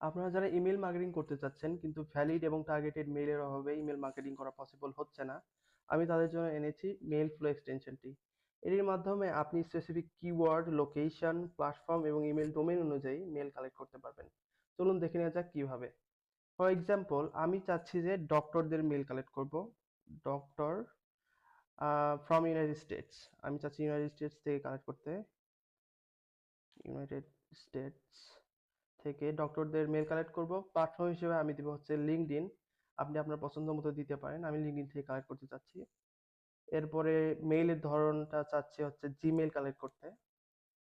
আপনারা যারা email marketing করতে চাচ্ছেন কিন্তু ভ্যালিড এবং টার্গেটেড মেইলের অভাবে ইমেল মার্কেটিং করা পসিবল হচ্ছে না, আমি তাদের জন্য এনেছি মেইল ফ্লো এক্সটেনশনটি। এর মাধ্যমে আপনি স্পেসিফিক কিওয়ার্ড, লোকেশন, প্ল্যাটফর্ম এবং ইমেল ডোমেইন অনুযায়ী মেল কালেক্ট করতে পারবেন। চলুন দেখে নেওয়া যাক কিভাবে। ফর এক্সাম্পল, আমি চাচ্ছি যে ডক্টরদের মেল কালেক্ট করব। ডক্টর ফ্রম ইউনাইটেড স্টেটস, আমি চাচ্ছি ইউনাইটেড স্টেটস থেকে কালেক্ট করতে। ইউনাইটেড স্টেটস থেকে ডক্টরদের মেল কালেক্ট করব। প্ল্যাটফর্ম হিসেবে আমি দিব হচ্ছে লিঙ্কডইন। আপনি আপনার পছন্দ মতো দিতে পারেন, আমি লিঙ্কডইন থেকে কালেক্ট করতে চাচ্ছি। এরপরে মেইলের ধরনটা চাচ্ছি হচ্ছে জিমেল কালেক্ট করতে।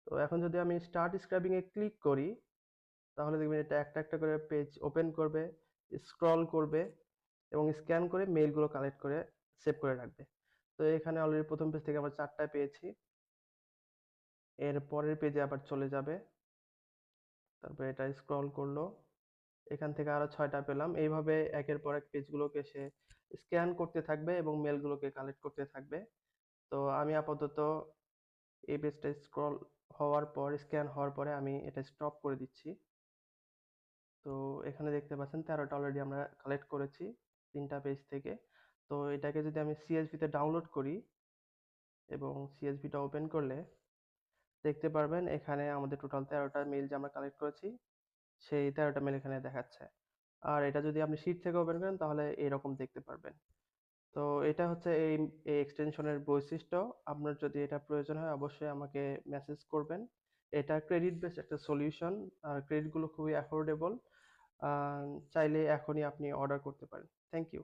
তো এখন যদি আমি স্টার্ট স্ক্রাইবিং এ ক্লিক করি, তাহলে দেখবেন এটা একটা একটা করে পেজ ওপেন করবে, স্ক্রল করবে এবং স্ক্যান করে মেইলগুলো কালেক্ট করে সেভ করে রাখবে। তো এখানে অলরেডি প্রথম পেজ থেকে আমরা 4টা পেয়েছি। এর পরের পেজে আবার চলে যাবে, তারপরে এটা স্ক্রল করলো, এখান থেকে আরো 6টা পেলাম। এইভাবে একের পর এক পেজগুলোকে সে স্ক্যান করতে থাকবে এবং মেলগুলোকে কালেক্ট করতে থাকবে। তো আমি আপাতত এই পেজটা স্ক্রল হওয়ার পর, স্ক্যান হওয়ার পরে আমি এটা স্টপ করে দিচ্ছি। তো এখানে দেখতে পাচ্ছেন 13টা অলরেডি আমরা কালেক্ট করেছি 3টা পেজ থেকে। তো এটাকে যদি আমি সিএসভি তে ডাউনলোড করি এবং সিএসভিটা ওপেন করলে দেখতে পারবেন এখানে আমাদের টোটাল 13টা মেইল যে আমরা কালেক্ট করেছি সেই 13টা মেইল এখানে দেখাচ্ছে। আর এটা যদি আপনি শীট থেকে ওপেন করেন তাহলে এরকম দেখতে পারবেন। তো এটা হচ্ছে এই এক্সটেনশনের বৈশিষ্ট্য। আপনার যদি এটা প্রয়োজন হয় অবশ্যই আমাকে মেসেজ করবেন। এটা ক্রেডিট বেসড একটা সলিউশন। আর ক্রেডিট গুলো খুবই অ্যাফোর্ডেবল। চাইলে এখনই আপনি অর্ডার করতে পারেন। Thank you.